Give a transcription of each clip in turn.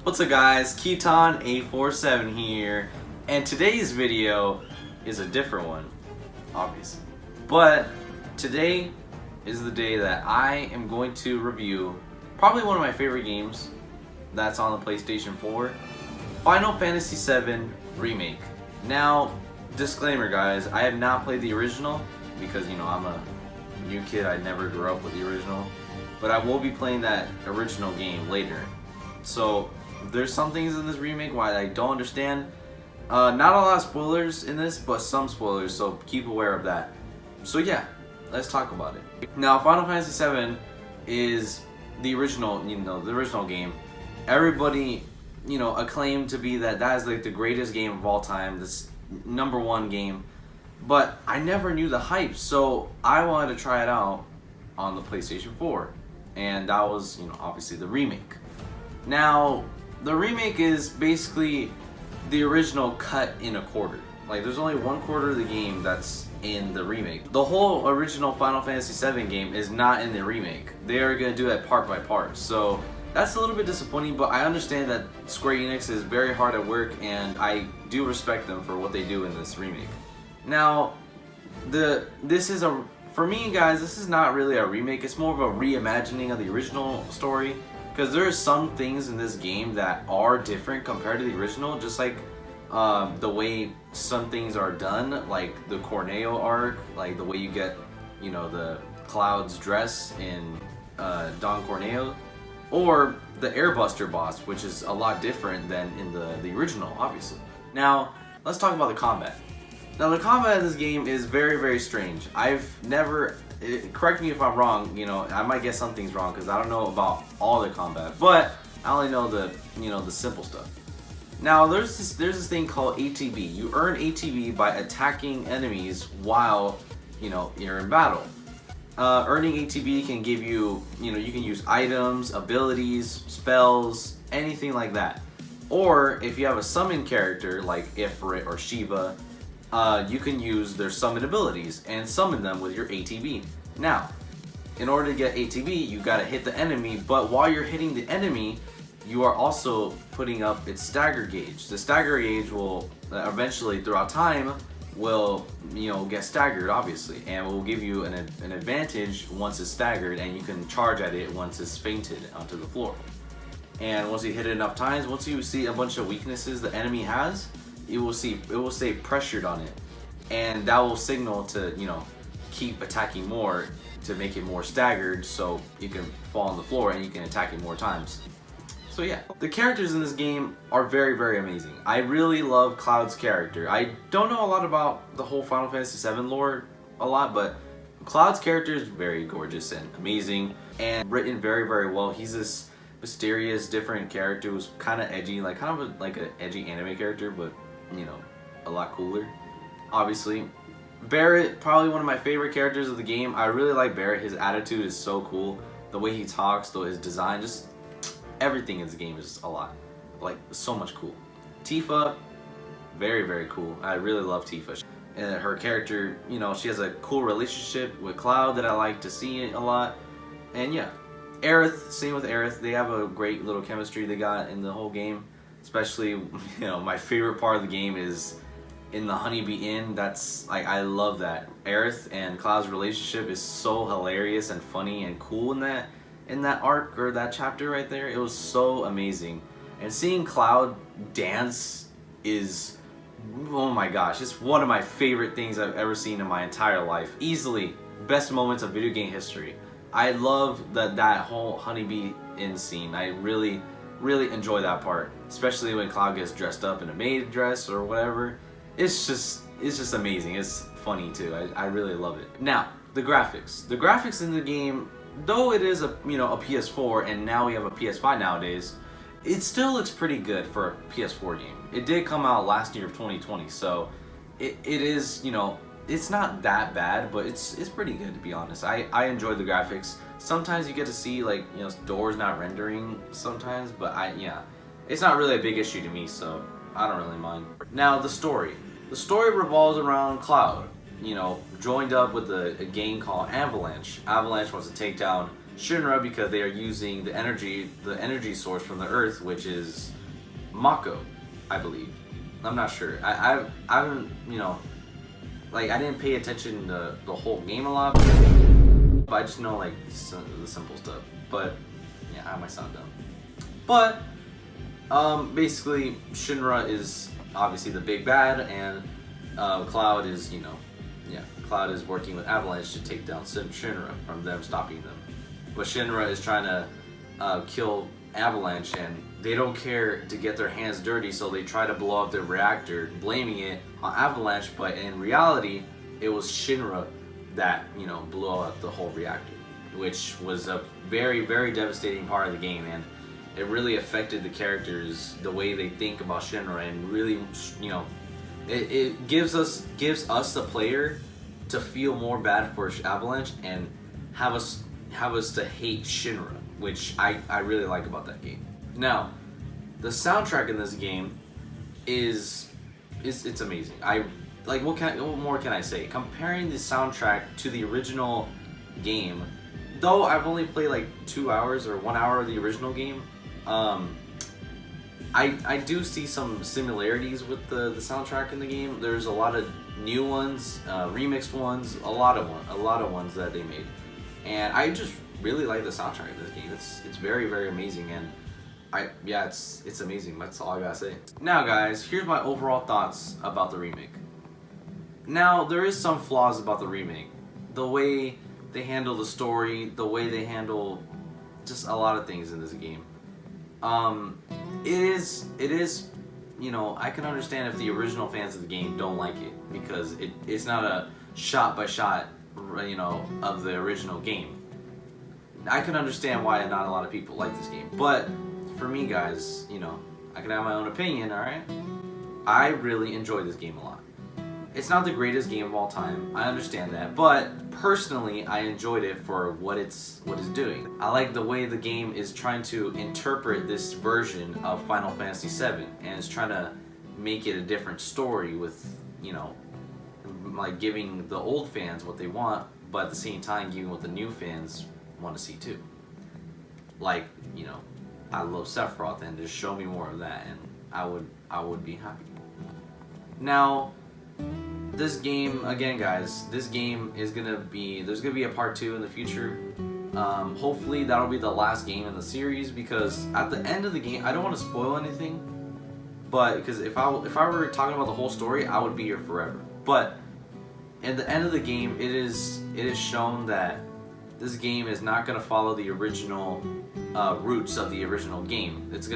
What's up guys, Keaton FF7 here, and today's video is a different one, obviously. But today is the day that I am going to review probably one of my favorite games that's on the PlayStation 4, Final Fantasy VII Remake. Now, disclaimer guys, I have not played the original because, you know, I'm a new kid, I never grew up with the original, but I will be playing that original game later. So there's some things in this remake why I don't understand. Not a lot of spoilers in this, but some spoilers, so keep aware of that. So yeah, let's talk about it. Now, Final Fantasy VII is the original, the original game. Everybody, acclaimed to be that is like the greatest game of all time, this #1 game. But I never knew the hype, so I wanted to try it out on the PlayStation 4, and that was, obviously the remake. Now, the remake is basically the original cut in a quarter. Like, there's only 1/4 of the game that's in the remake. The whole original Final Fantasy VII game is not in the remake. They are going to do it part by part. So that's a little bit disappointing, but I understand that Square Enix is very hard at work, and I do respect them for what they do in this remake. Now, for me guys, this is not really a remake. It's more of a reimagining of the original story. Because there are some things in this game that are different compared to the original, just like the way some things are done, like the Corneo arc, like the way you get, the Cloud's dress in Don Corneo, or the Airbuster boss, which is a lot different than in the original, obviously. Now, let's talk about the combat. Now, the combat in this game is very, very strange. I've never... correct me if I'm wrong, I might get some things wrong because I don't know about all the combat, but I only know the simple stuff. Now, there's this thing called ATB. You earn ATB by attacking enemies while, you're in battle. Earning ATB can give you, you can use items, abilities, spells, anything like that. Or if you have a summon character like Ifrit or Shiva, you can use their summon abilities and summon them with your ATB. Now, in order to get ATB, you gotta hit the enemy, but while you're hitting the enemy, you are also putting up its stagger gauge. The stagger gauge will eventually, throughout time, will get staggered, obviously, and will give you an advantage once it's staggered, and you can charge at it once it's fainted onto the floor. And once you hit it enough times, once you see a bunch of weaknesses the enemy has, it will stay pressured on it, and that will signal to keep attacking more to make it more staggered, so you can fall on the floor and you can attack it more times. So yeah, the characters in this game are very, very amazing. I really love Cloud's character. I don't know a lot about the whole Final Fantasy VII lore but Cloud's character is very gorgeous and amazing and written very, very well. He's this mysterious, different character who's kind of edgy, like an edgy anime character, but a lot cooler, obviously. Barrett, probably one of my favorite characters of the game. I really like Barrett. His attitude is so cool. The way he talks, his design, just everything in this game is a lot. Like, so much cool. Tifa, very, very cool. I really love Tifa. And her character, she has a cool relationship with Cloud that I like to see a lot. And yeah, Aerith, same with Aerith. They have a great little chemistry they got in the whole game. Especially, my favorite part of the game is in the Honeybee Inn. That's, I love that. Aerith and Cloud's relationship is so hilarious and funny and cool in that arc, or that chapter right there. It was so amazing. And seeing Cloud dance is, oh my gosh, it's one of my favorite things I've ever seen in my entire life. Easily, best moments of video game history. I love that whole Honeybee Inn scene. I really enjoy that part, especially when Cloud gets dressed up in a maid dress or whatever. It's just amazing. It's funny too. I really love it. Now, the graphics. The graphics in the game, though it is a PS4 and now we have a PS5 nowadays, it still looks pretty good for a PS4 game. It did come out last year of 2020, so it is, it's not that bad, but it's pretty good, to be honest. I enjoy the graphics. Sometimes you get to see doors not rendering sometimes, but it's not really a big issue to me, so I don't really mind. Now, the story. The story revolves around Cloud, joined up with a gang called Avalanche. Avalanche wants to take down Shinra because they are using the energy source from the Earth, which is Mako, I believe. I'm not sure. I haven't, you know, like I didn't pay attention to the whole game a lot, but I just know like the simple stuff. But yeah, I might sound dumb. But basically, Shinra is obviously the big bad, and Cloud is, you know, yeah, Cloud is working with Avalanche to take down Shinra from them stopping them. But Shinra is trying to kill Avalanche, and they don't care to get their hands dirty, so they try to blow up their reactor, blaming it on Avalanche. But in reality, it was Shinra that, you know, blew up the whole reactor, which was a very, very devastating part of the game, and it really affected the characters, the way they think about Shinra, and really, you know, it gives us the player to feel more bad for Avalanche and have us to hate Shinra, which I really like about that game. Now, the soundtrack in this game is it's amazing. What more can I say? Comparing the soundtrack to the original game, though I've only played like 2 hours or 1 hour of the original game, I do see some similarities with the soundtrack in the game. There's a lot of new ones, remixed ones, a lot of ones that they made, and I just really like the soundtrack of this game. It's very, very amazing, and it's amazing. That's all I gotta say. Now, guys, here's my overall thoughts about the remake. Now, there is some flaws about the remake. The way they handle the story, the way they handle just a lot of things in this game. It is, you know, I can understand if the original fans of the game don't like it, because it's not a shot by shot, you know, of the original game. I can understand why not a lot of people like this game, but for me, guys, you know, I can have my own opinion, alright? I really enjoy this game a lot. It's not the greatest game of all time, I understand that, but personally, I enjoyed it for what it's doing. I like the way the game is trying to interpret this version of Final Fantasy VII, and it's trying to make it a different story with, you know, like giving the old fans what they want, but at the same time giving what the new fans want to see too. Like, you know, I love Sephiroth, and just show me more of that, and I would be happy. Now, this game, again, guys, this game is there's gonna be a part 2 in the future. Hopefully that'll be the last game in the series, because at the end of the game, I don't want to spoil anything, but because if I were talking about the whole story, I would be here forever. But at the end of the game, it is shown that this game is not gonna follow the original roots of the original game. It's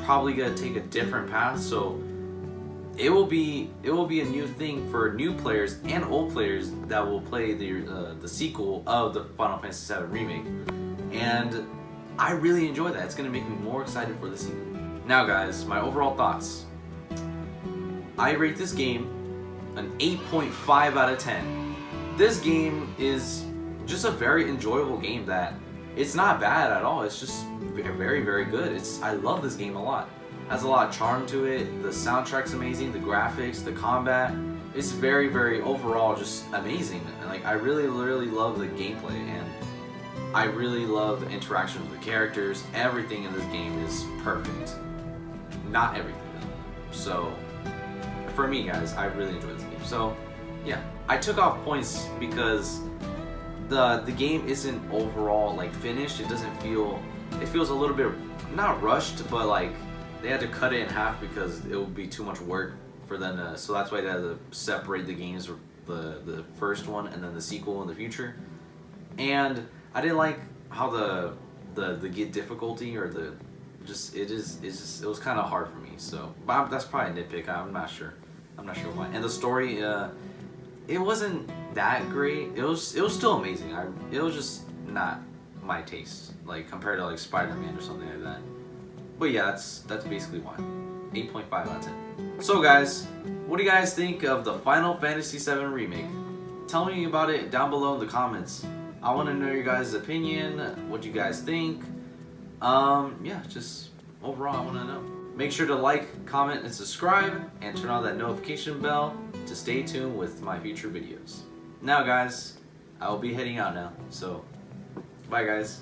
probably gonna take a different path, so it will be a new thing for new players and old players that will play the sequel of the Final Fantasy VII Remake, and I really enjoy that. It's gonna make me more excited for the sequel. Now, guys, my overall thoughts. I rate this game an 8.5 out of 10. This game is just a very enjoyable game that it's not bad at all. It's just very, very good. I love this game a lot. Has a lot of charm to it. The soundtrack's amazing. The graphics, the combat, it's very, very overall just amazing. And like, I really love the gameplay, and I really love the interaction with the characters. Everything in this game is perfect. Not everything though. So for me, guys, I really enjoy this game. So yeah, I took off points because the game isn't overall like finished. It feels a little bit not rushed, but like they had to cut it in half because it would be too much work for them to, so that's why they had to separate the games, the first one and then the sequel in the future. And I didn't like how the get difficulty, or it was kind of hard for me. So but that's probably a nitpick. I'm not sure why. And the story, it wasn't that great. It was still amazing. It was just not my taste, like compared to like Spider-Man or something like that. But yeah, that's basically why. 8.5 out of 10. So guys, what do you guys think of the Final Fantasy VII Remake? Tell me about it down below in the comments. I want to know your guys' opinion, what you guys think. Yeah, just overall I want to know. Make sure to like, comment, and subscribe, and turn on that notification bell to stay tuned with my future videos. Now guys, I will be heading out now, so Bye, guys.